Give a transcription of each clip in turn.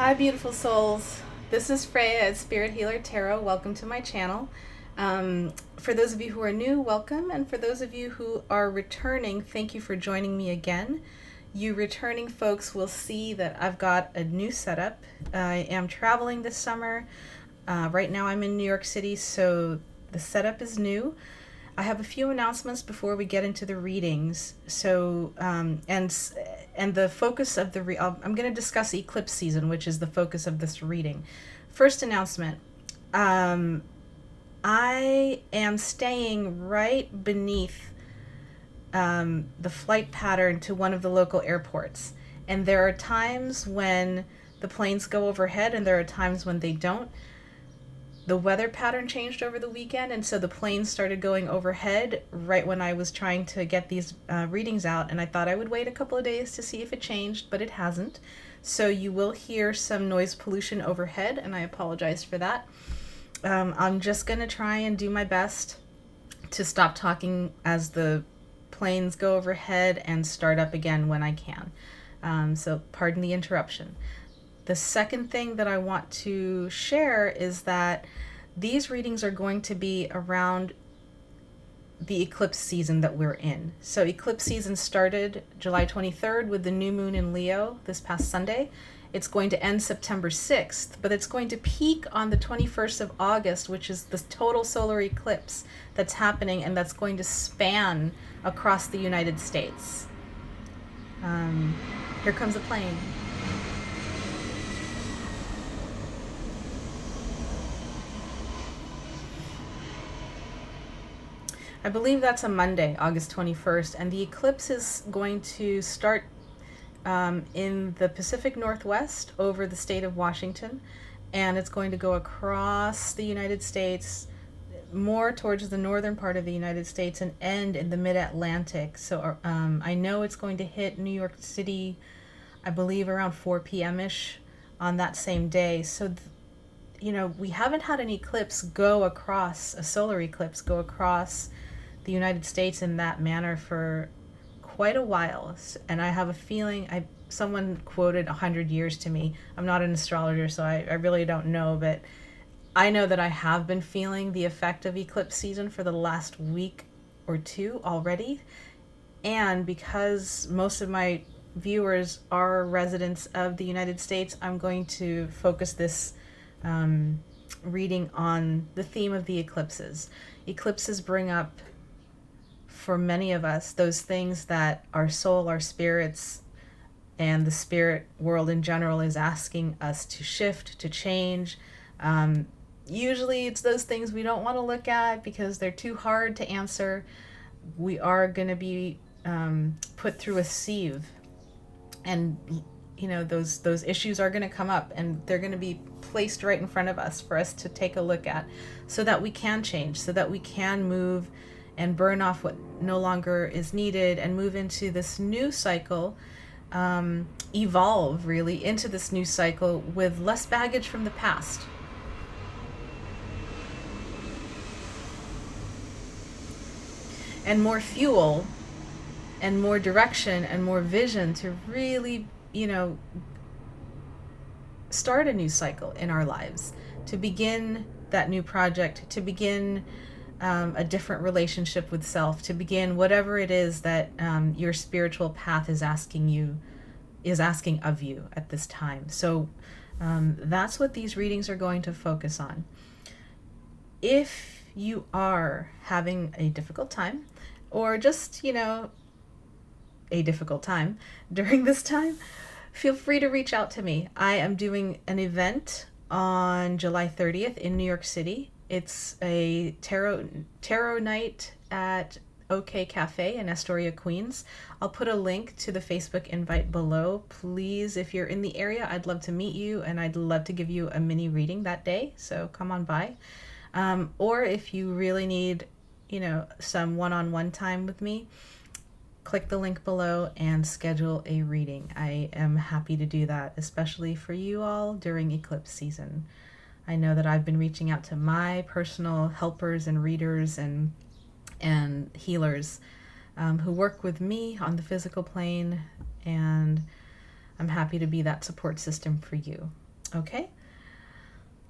Hi, beautiful souls. This is Freya at Spirit Healer Tarot. Welcome to my channel. For those of you who are new, welcome. And for those of you who are returning, thank you for joining me again. You returning folks will see that I've got a new setup. I am traveling this summer. Right now I'm in New York City, so the setup is new. I have a few announcements before we get into the readings. So, and the focus of the I'm going to discuss eclipse season, which is the focus of this reading. First announcement. I am staying right beneath the flight pattern to one of the local airports. And there are times when the planes go overhead and there are times when they don't. The weather pattern changed over the weekend, and so the planes started going overhead right when I was trying to get these readings out, and I thought I would wait a couple of days to see if it changed, but it hasn't. So you will hear some noise pollution overhead, and I apologize for that. I'm just going to try and do my best to stop talking as the planes go overhead and start up again when I can. So pardon the interruption. The second thing that I want to share is that these readings are going to be around the eclipse season that we're in. So eclipse season started July 23rd with the new moon in Leo this past Sunday. It's going to end September 6th, but it's going to peak on the 21st of August, which is the total solar eclipse that's happening, and that's going to span across the United States. Here comes a plane. I believe that's a Monday, August 21st, and the eclipse is going to start in the Pacific Northwest over the state of Washington, and it's going to go across the United States, more towards the northern part of the United States, and end in the mid-Atlantic. So I know it's going to hit New York City, I believe around 4 p.m.-ish on that same day. So we haven't had an eclipse go across, a solar eclipse go across the United States in that manner for quite a while. And I have a feeling, someone quoted 100 years to me. I'm not an astrologer, so I really don't know, but I know that I have been feeling the effect of eclipse season for the last week or two already. And because most of my viewers are residents of the United States, I'm going to focus this reading on the theme of the eclipses. Eclipses bring up, for many of us, those things that our soul, our spirits, and the spirit world in general is asking us to shift, to change. Usually it's those things we don't want to look at because they're too hard to answer. We are going to be put through a sieve, and those issues are going to come up, and they're going to be placed right in front of us for us to take a look at, so that we can change, so that we can move and burn off what no longer is needed and move into this new cycle, evolve really into this new cycle with less baggage from the past. And more fuel and more direction and more vision to really, start a new cycle in our lives, to begin that new project, to begin a different relationship with self, to begin whatever it is that your spiritual path is asking of you at this time. So that's what these readings are going to focus on. If you are having a difficult time, or just, a difficult time during this time, feel free to reach out to me. I am doing an event on July 30th in New York City. It's a tarot night at OK Cafe in Astoria, Queens. I'll put a link to the Facebook invite below. Please, if you're in the area, I'd love to meet you, and I'd love to give you a mini reading that day, so come on by. Or if you really need, some one-on-one time with me, click the link below and schedule a reading. I am happy to do that, especially for you all during eclipse season. I know that I've been reaching out to my personal helpers and readers and healers who work with me on the physical plane, and I'm happy to be that support system for you. Okay.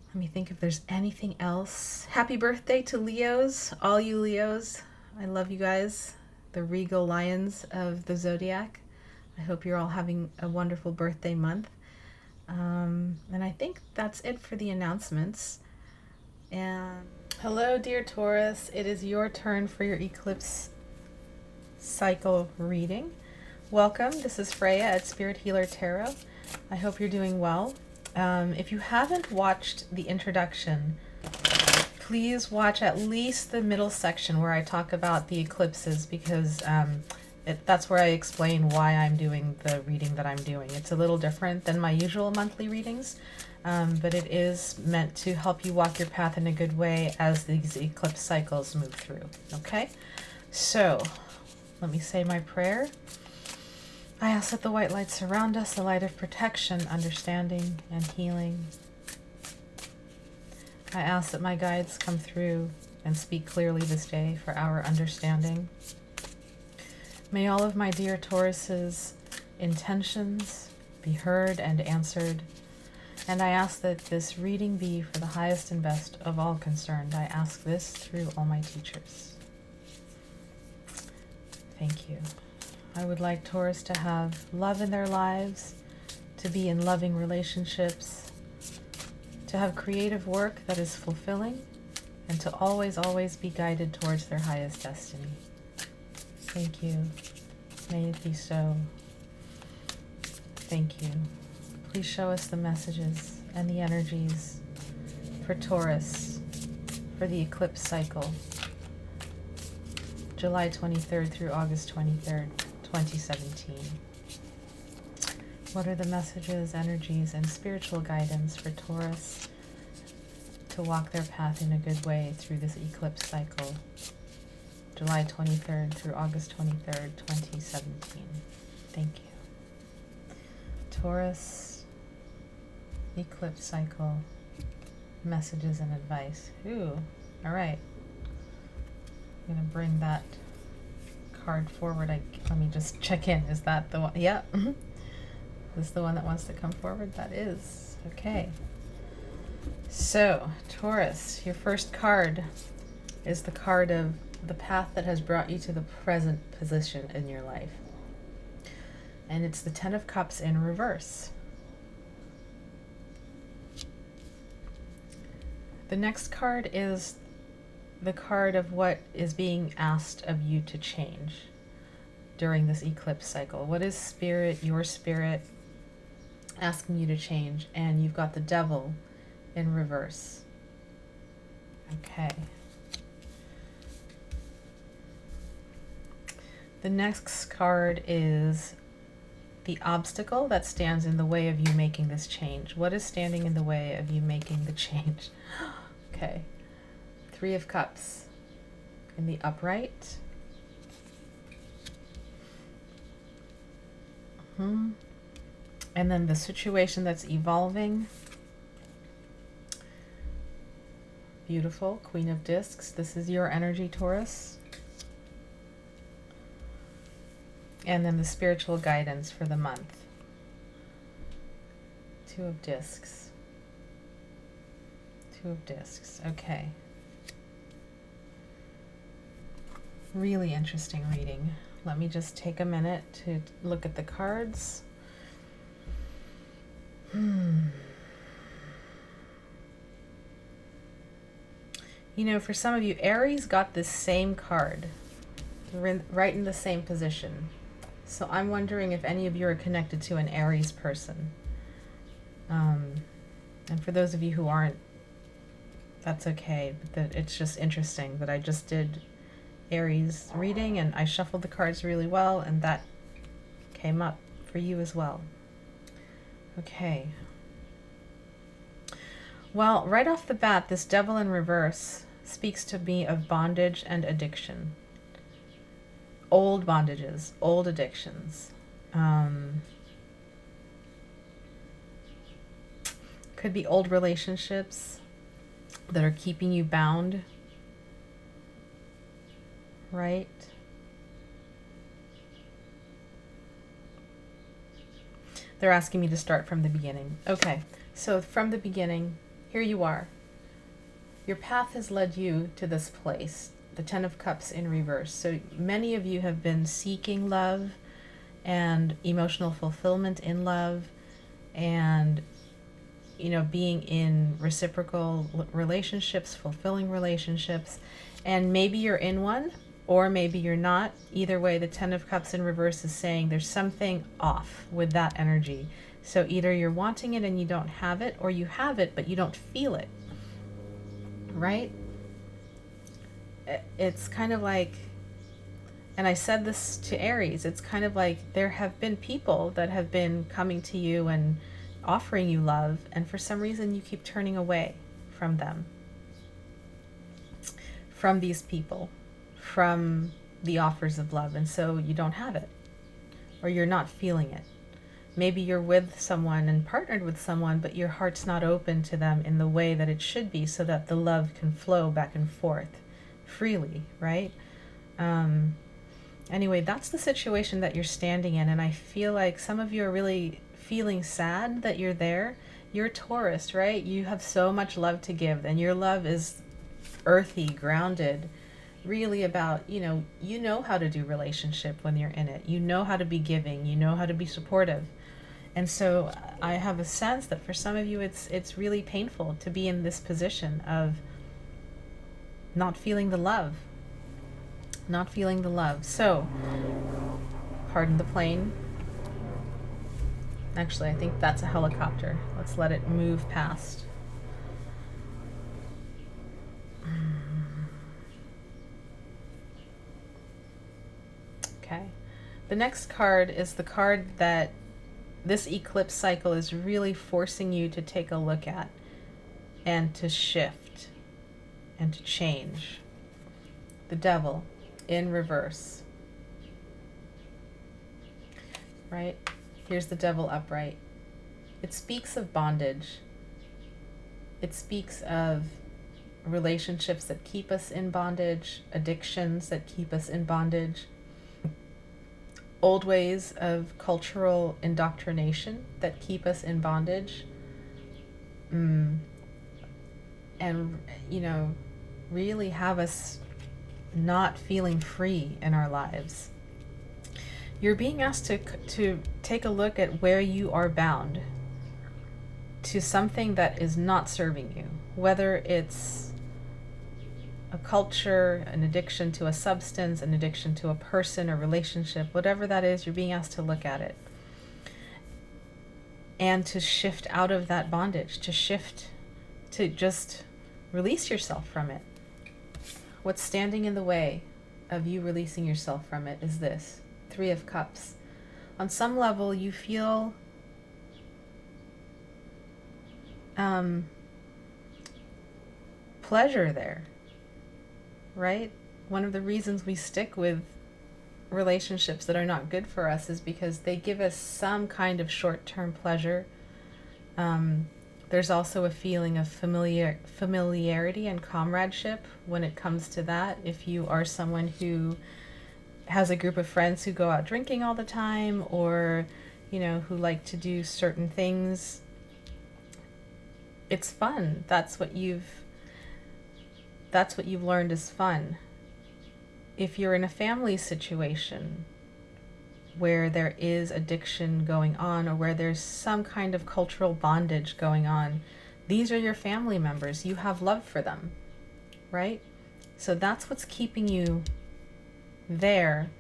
Let me think if there's anything else. Happy birthday to Leos, all you Leos. I love you guys, the regal lions of the zodiac. I hope you're all having a wonderful birthday month. And I think that's it for the announcements. And hello, dear Taurus. It is your turn for your eclipse cycle reading. Welcome. This is Freya at Spirit Healer Tarot. I hope you're doing well. If you haven't watched the introduction, please watch at least the middle section where I talk about the eclipses, because that's where I explain why I'm doing the reading that I'm doing. It's a little different than my usual monthly readings, but it is meant to help you walk your path in a good way as these eclipse cycles move through. Okay? So, let me say my prayer. I ask that the white light surround us, a light of protection, understanding, and healing. I ask that my guides come through and speak clearly this day for our understanding. May all of my dear Taurus's intentions be heard and answered. And I ask that this reading be for the highest and best of all concerned. I ask this through all my teachers. Thank you. I would like Taurus to have love in their lives, to be in loving relationships, to have creative work that is fulfilling, and to always, always be guided towards their highest destiny. Thank you. May it be so. Thank you. Please show us the messages and the energies for Taurus for the eclipse cycle, July 23rd through August 23rd, 2017. What are the messages, energies, and spiritual guidance for Taurus to walk their path in a good way through this eclipse cycle, July 23rd through August 23rd, 2017? Thank you. Taurus, eclipse cycle, messages and advice. Ooh, all right. I'm going to bring that card forward. Let me just check in. Is that the one? Yeah. Is this the one that wants to come forward? That is. Okay. So, Taurus, your first card is the card of the path that has brought you to the present position in your life. And it's the Ten of Cups in reverse. The next card is the card of what is being asked of you to change during this eclipse cycle. What is spirit, your spirit, asking you to change? And you've got the Devil in reverse. Okay. The next card is the obstacle that stands in the way of you making this change. What is standing in the way of you making the change? Okay. Three of Cups in the upright. And then the situation that's evolving. Beautiful. Queen of Discs. This is your energy, Taurus. And then the spiritual guidance for the month. Two of Discs. Two of Discs. Okay. Really interesting reading. Let me just take a minute to look at the cards. You know, for some of you, Aries got this same card, right in the same position. So I'm wondering if any of you are connected to an Aries person. And for those of you who aren't, that's okay. But it's just interesting that I just did Aries reading and I shuffled the cards really well, and that came up for you as well. Okay. Well, right off the bat, this Devil in reverse speaks to me of bondage and addiction. Old bondages, old addictions. Could be old relationships that are keeping you bound. Right? They're asking me to start from the beginning. Okay, So from the beginning, here you are. Your path has led you to this place, the Ten of Cups in reverse. So many of you have been seeking love and emotional fulfillment in love, and being in reciprocal relationships, fulfilling relationships, and maybe you're in one or maybe you're not. Either way, the Ten of Cups in reverse is saying there's something off with that energy. So either you're wanting it and you don't have it, or you have it but you don't feel it, right? It's kind of like, and I said this to Aries, it's kind of like there have been people that have been coming to you and offering you love, and for some reason you keep turning away from them, from these people, from the offers of love, and so you don't have it, or you're not feeling it. Maybe you're with someone and partnered with someone, but your heart's not open to them in the way that it should be, so that the love can flow back and forth freely, right? Anyway, that's the situation that you're standing in, and I feel like some of you are really feeling sad that you're there. You're a Taurus, right? You have so much love to give, and your love is earthy, grounded, really about, you know how to do relationship when you're in it. You know how to be giving, you know how to be supportive. And so I have a sense that for some of you it's really painful to be in this position of not feeling the love. Not feeling the love. So, pardon the plane. Actually, I think that's a helicopter. Let's let it move past. Okay. The next card is the card that this eclipse cycle is really forcing you to take a look at and to shift and to change. The Devil in reverse. Right? Here's the Devil upright. It speaks of bondage. It speaks of relationships that keep us in bondage, addictions that keep us in bondage, old ways of cultural indoctrination that keep us in bondage, and really have us not feeling free in our lives. You're being asked to take a look at where you are bound to something that is not serving you, whether it's a culture, an addiction to a substance, an addiction to a person, a relationship, whatever that is. You're being asked to look at it and to shift out of that bondage, to shift, to just release yourself from it. What's standing in the way of you releasing yourself from it is this Three of Cups. On some level, you feel pleasure there, right? One of the reasons we stick with relationships that are not good for us is because they give us some kind of short-term pleasure. There's also a feeling of familiarity and comradeship when it comes to that. If you are someone who has a group of friends who go out drinking all the time, or who like to do certain things, it's fun. That's what you've learned is fun. If you're in a family situation where there is addiction going on, or where there's some kind of cultural bondage going on, these are your family members. You have love for them, right? So that's what's keeping you there.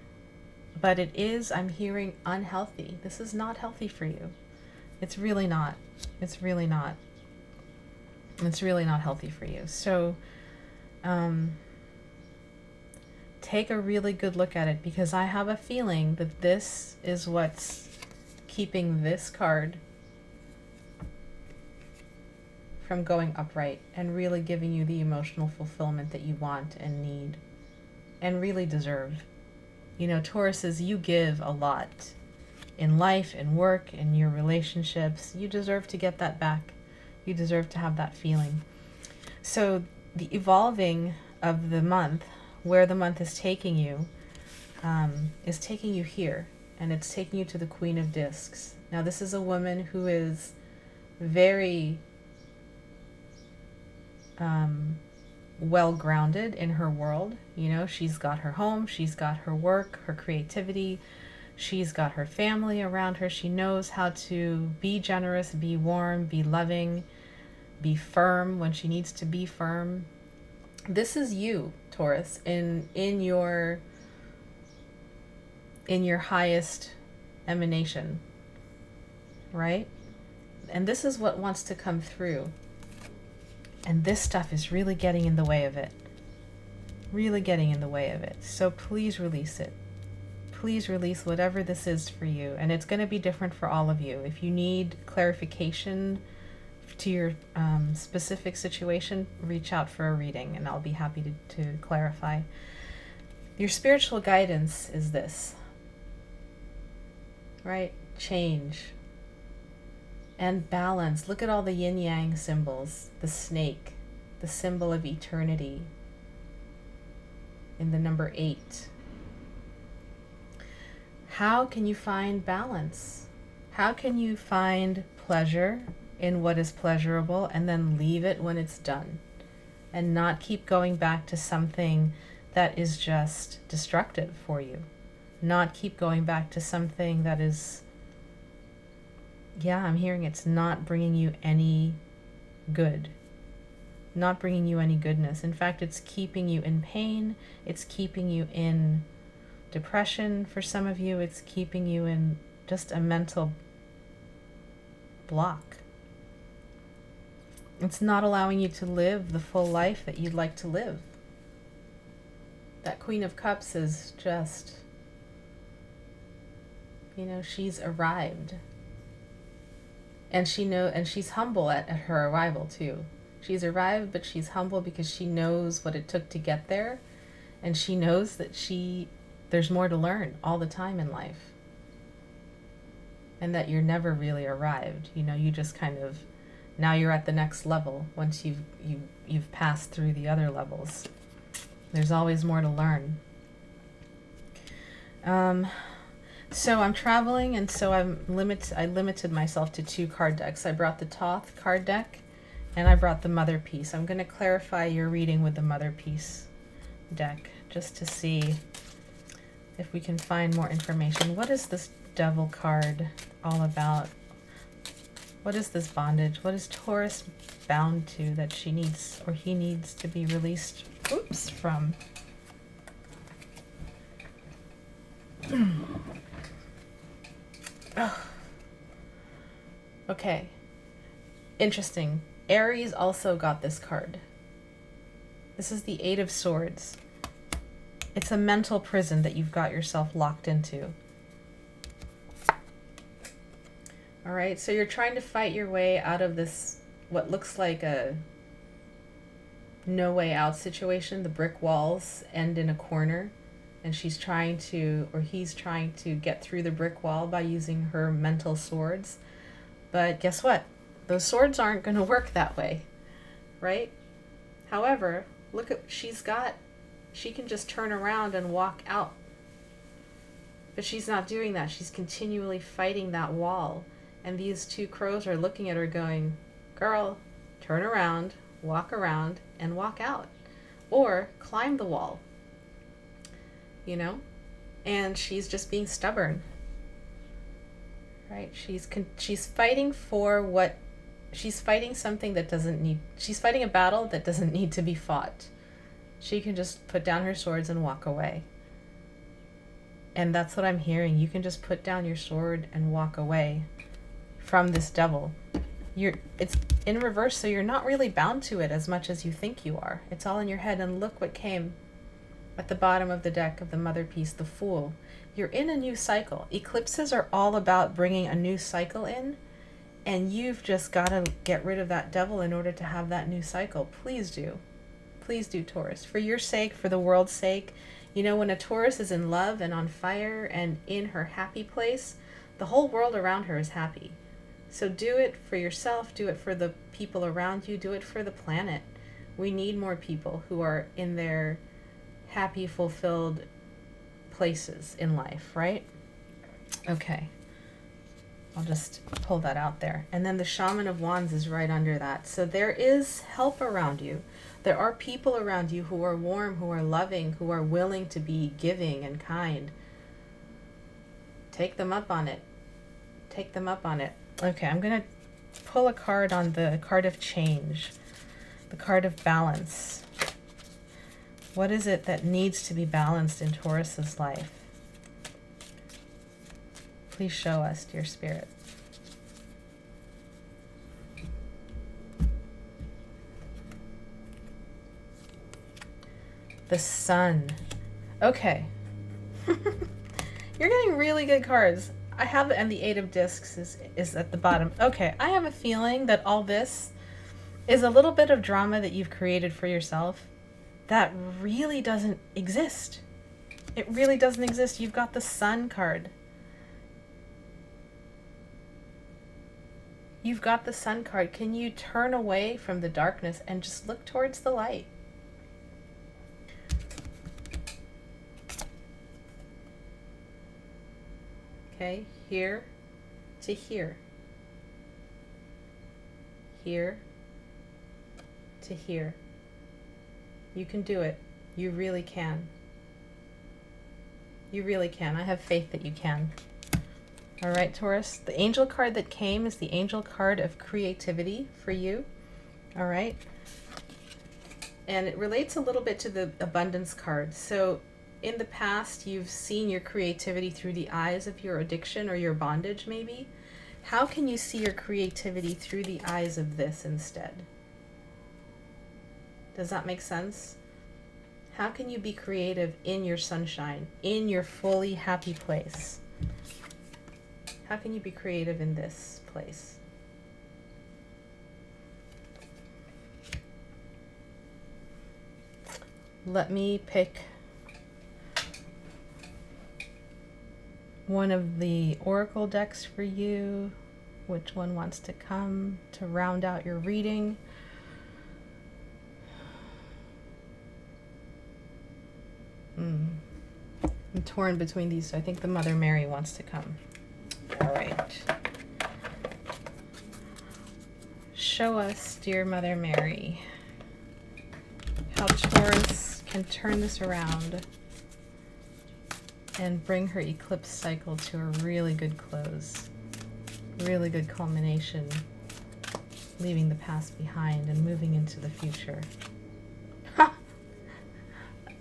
But it is, I'm hearing, unhealthy. This is not healthy for you. It's really not. It's really not. It's really not healthy for you. So take a really good look at it, because I have a feeling that this is what's keeping this card from going upright and really giving you the emotional fulfillment that you want and need and really deserve. Tauruses, you give a lot in life, in work, in your relationships. You deserve to get that back. You deserve to have that feeling. So the evolving of the month, where the month is taking you here, and it's taking you to the Queen of Discs. Now, this is a woman who is very well grounded in her world. You know, she's got her home, she's got her work, her creativity, she's got her family around her. She knows how to be generous, be warm, be loving, be firm when she needs to be firm. This is you, Taurus, in your highest emanation, right? And this is what wants to come through. And this stuff is really getting in the way of it. Really getting in the way of it. So please release it. Please release whatever this is for you. And it's going to be different for all of you. If you need clarification to your specific situation, reach out for a reading and I'll be happy to clarify. Your spiritual guidance is this, right? Change and balance. Look at all the yin yang symbols. The snake, the symbol of eternity in the number 8. How can you find balance? How can you find pleasure in what is pleasurable and then leave it when it's done and not keep going back to something that is just destructive for you? Not keep going back to something that is, I'm hearing it's not bringing you any good, not bringing you any goodness. In fact, it's keeping you in pain. It's keeping you in depression. For some of you, it's keeping you in just a mental block. It's not allowing you to live the full life that you'd like to live. That Queen of Cups is just, she's arrived. And she's humble at her arrival too. She's arrived, but she's humble because she knows what it took to get there. And she knows that there's more to learn all the time in life. And that you're never really arrived. You just kind of, now you're at the next level once you've passed through the other levels. There's always more to learn. So I'm traveling, and so I limited myself to 2 card decks. I brought the Thoth card deck, and I brought the Motherpeace. I'm going to clarify your reading with the Motherpeace deck, just to see if we can find more information. What is this Devil card all about? What is this bondage? What is Taurus bound to that she needs, or he needs to be released, from? Oh. Okay. Interesting. Aries also got this card. This is the 8 of Swords. It's a mental prison that you've got yourself locked into. All right, so you're trying to fight your way out of this, what looks like a no way out situation. The brick walls end in a corner, and he's trying to get through the brick wall by using her mental swords. But guess what? Those swords aren't going to work that way, right? However, look at, she can just turn around and walk out. But she's not doing that. She's continually fighting that wall. And these 2 crows are looking at her going, girl, turn around, and walk out. Or climb the wall. And she's just being stubborn. Right? She's fighting for she's fighting something that she's fighting a battle that doesn't need to be fought. She can just put down her swords and walk away. And that's what I'm hearing. You can just put down your sword and walk away from this devil. It's in reverse, so you're not really bound to it as much as you think you are. It's all in your head. And look what came at the bottom of the deck of the Motherpeace, the Fool. You're in a new cycle. Eclipses are all about bringing a new cycle in, and you've just got to get rid of that devil in order to have that new cycle. Please do. Please do, Taurus. For your sake, for the world's sake. When a Taurus is in love and on fire and in her happy place, the whole world around her is happy. So do it for yourself, do it for the people around you, do it for the planet. We need more people who are in their happy, fulfilled places in life, right? Okay. I'll just pull that out there. And then the Shaman of Wands is right under that. So there is help around you. There are people around you who are warm, who are loving, who are willing to be giving and kind. Take them up on it. Take them up on it. Okay, I'm going to pull a card on the card of change, the card of balance. What is it that needs to be balanced in Taurus's life? Please show us, dear Spirit. The Sun. Okay. You're getting really good cards. I have, and the Eight of Discs is at the bottom. Okay, I have a feeling that all this is a little bit of drama that you've created for yourself that really doesn't exist. It really doesn't exist. You've got the Sun card. You've got the Sun card. Can you turn away from the darkness and just look towards the light? Okay, here to here. Here to here. You can do it. You really can. You really can. I have faith that you can. All right, Taurus. The angel card that came is the angel card of creativity for you. All right. And it relates a little bit to the abundance card. So in the past, you've seen your creativity through the eyes of your addiction or your bondage, maybe. How can you see your creativity through the eyes of this instead? Does that make sense? How can you be creative in your sunshine, in your fully happy place? How can you be creative in this place? Let me pick one of the oracle decks for you. Which one wants to come to round out your reading? I'm torn between these, so I think the Mother Mary wants to come. All right. Show us, dear Mother Mary, how Taurus can turn this around and bring her eclipse cycle to a really good close, really good culmination, leaving the past behind and moving into the future. Ha!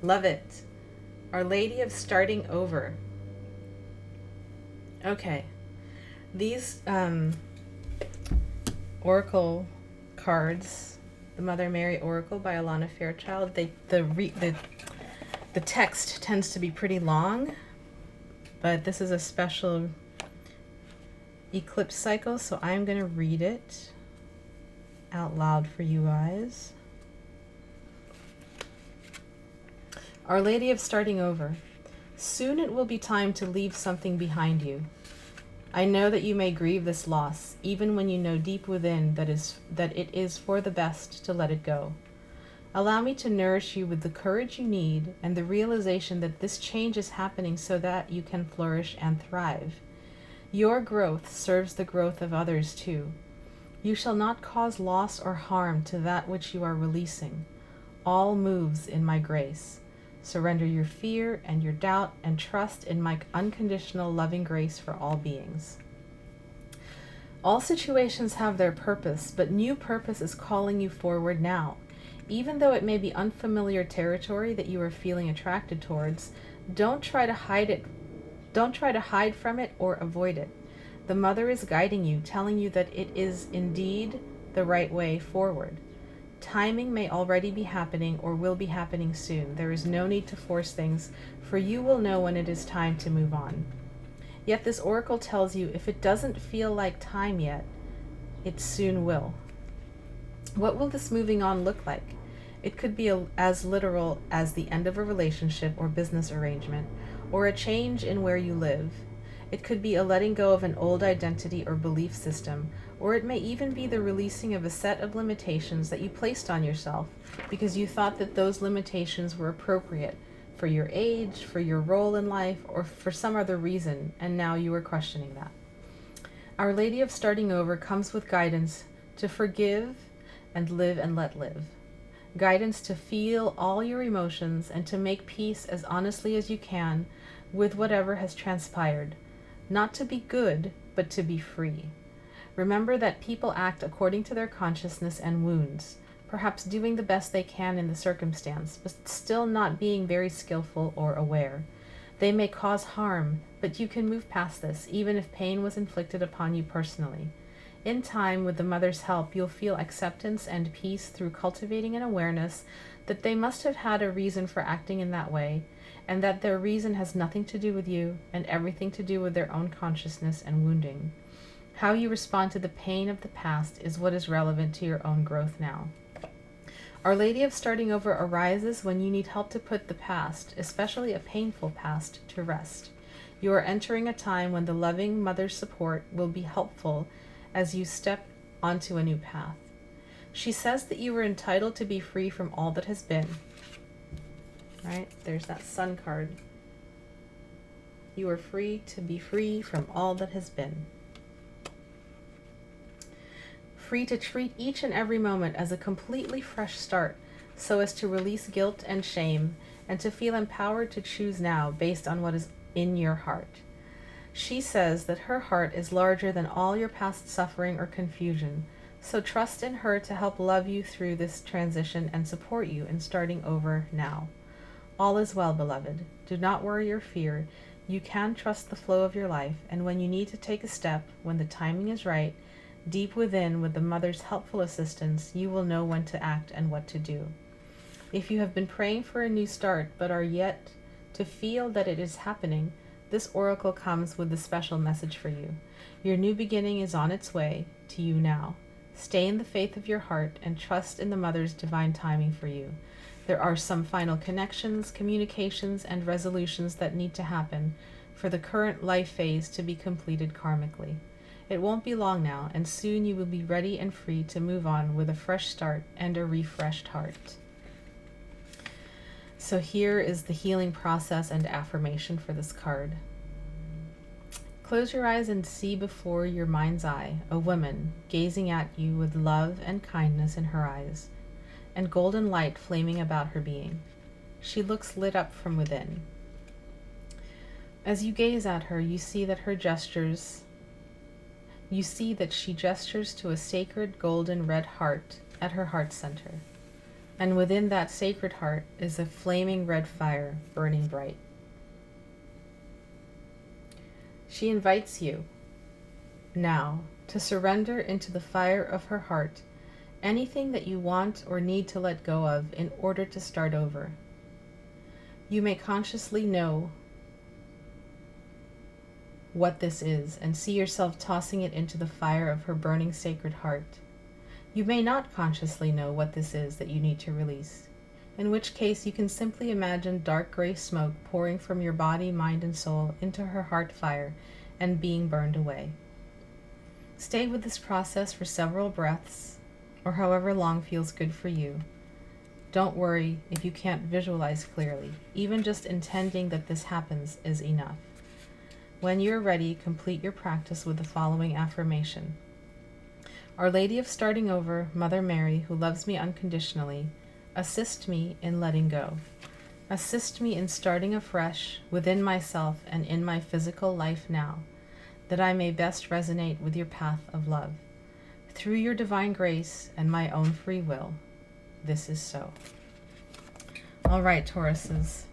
Love it. Our Lady of Starting Over. Okay. These oracle cards, the Mother Mary Oracle by Alana Fairchild, the text tends to be pretty long, but this is a special eclipse cycle, so I'm going to read it out loud for you guys. Our Lady of Starting Over. Soon it will be time to leave something behind you. I know that you may grieve this loss, even when you know deep within that it is for the best to let it go. Allow me to nourish you with the courage you need and the realization that this change is happening so that you can flourish and thrive. Your growth serves the growth of others too. You shall not cause loss or harm to that which you are releasing. All moves in my grace. Surrender your fear and your doubt and trust in my unconditional loving grace for all beings. All situations have their purpose, but new purpose is calling you forward now. Even though it may be unfamiliar territory that you are feeling attracted towards, don't try to hide it. Don't try to hide from it or avoid it. The Mother is guiding you, telling you that it is indeed the right way forward. Timing may already be happening or will be happening soon. There is no need to force things, for you will know when it is time to move on. Yet this oracle tells you if it doesn't feel like time yet, it soon will. What will this moving on look like? It could be as literal as the end of a relationship or business arrangement, or a change in where you live. It could be a letting go of an old identity or belief system, or it may even be the releasing of a set of limitations that you placed on yourself because you thought that those limitations were appropriate for your age, for your role in life, or for some other reason, and now you are questioning that. Our Lady of Starting Over comes with guidance to forgive and live and let live. Guidance to feel all your emotions and to make peace as honestly as you can with whatever has transpired. Not to be good, but to be free. Remember that people act according to their consciousness and wounds, perhaps doing the best they can in the circumstance, but still not being very skillful or aware. They may cause harm, but you can move past this, even if pain was inflicted upon you personally. In time, with the Mother's help, you'll feel acceptance and peace through cultivating an awareness that they must have had a reason for acting in that way, and that their reason has nothing to do with you and everything to do with their own consciousness and wounding. How you respond to the pain of the past is what is relevant to your own growth now. Our Lady of Starting Over arises when you need help to put the past, especially a painful past, to rest. You are entering a time when the loving Mother's support will be helpful as you step onto a new path. She says that you are entitled to be free from all that has been. Right? There's that Sun card. You are free to be free from all that has been. Free to treat each and every moment as a completely fresh start, so as to release guilt and shame, and to feel empowered to choose now based on what is in your heart. She says that her heart is larger than all your past suffering or confusion, so trust in her to help love you through this transition and support you in starting over now. All is well, beloved. Do not worry or fear. You can trust the flow of your life, and when you need to take a step, when the timing is right, deep within, with the Mother's helpful assistance, you will know when to act and what to do. If you have been praying for a new start, but are yet to feel that it is happening, this oracle comes with a special message for you. Your new beginning is on its way to you now. Stay in the faith of your heart and trust in the Mother's divine timing for you. There are some final connections, communications, and resolutions that need to happen for the current life phase to be completed karmically. It won't be long now, and soon you will be ready and free to move on with a fresh start and a refreshed heart. So here is the healing process and affirmation for this card. Close your eyes and see before your mind's eye a woman gazing at you with love and kindness in her eyes, and golden light flaming about her being. She looks lit up from within. As you gaze at her, you see that she gestures to a sacred golden red heart at her heart center. And within that sacred heart is a flaming red fire burning bright. She invites you now to surrender into the fire of her heart anything that you want or need to let go of in order to start over. You may consciously know what this is and see yourself tossing it into the fire of her burning sacred heart. You may not consciously know what this is that you need to release, in which case you can simply imagine dark gray smoke pouring from your body, mind, and soul into her heart fire and being burned away. Stay with this process for several breaths, or however long feels good for you. Don't worry if you can't visualize clearly. Even just intending that this happens is enough. When you're ready, complete your practice with the following affirmation. Our Lady of Starting Over, Mother Mary, who loves me unconditionally, assist me in letting go. Assist me in starting afresh within myself and in my physical life now, that I may best resonate with your path of love. Through your divine grace and my own free will, this is so. All right, Tauruses,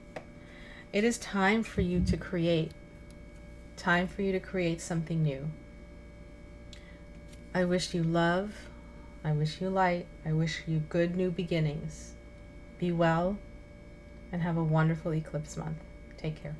it is time for you to create. Time for you to create something new. I wish you love, I wish you light, I wish you good new beginnings. Be well and have a wonderful eclipse month. Take care.